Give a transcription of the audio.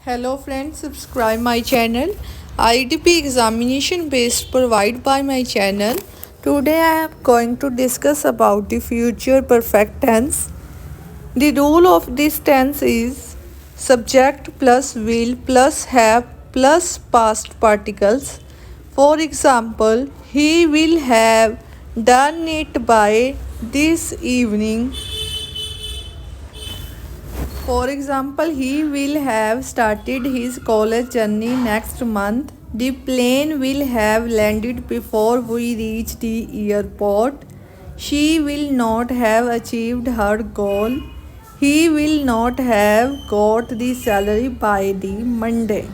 Hello friends, subscribe my channel. IDP examination based provided by my channel. Today I am going to discuss about the future perfect tense. The rule of this tense is subject plus will plus have plus past particles. For example, he will have done it by this evening. For example, he will have started his college journey next month. The plane will have landed before we reach the airport. She will not have achieved her goal. He will not have got the salary by the Monday.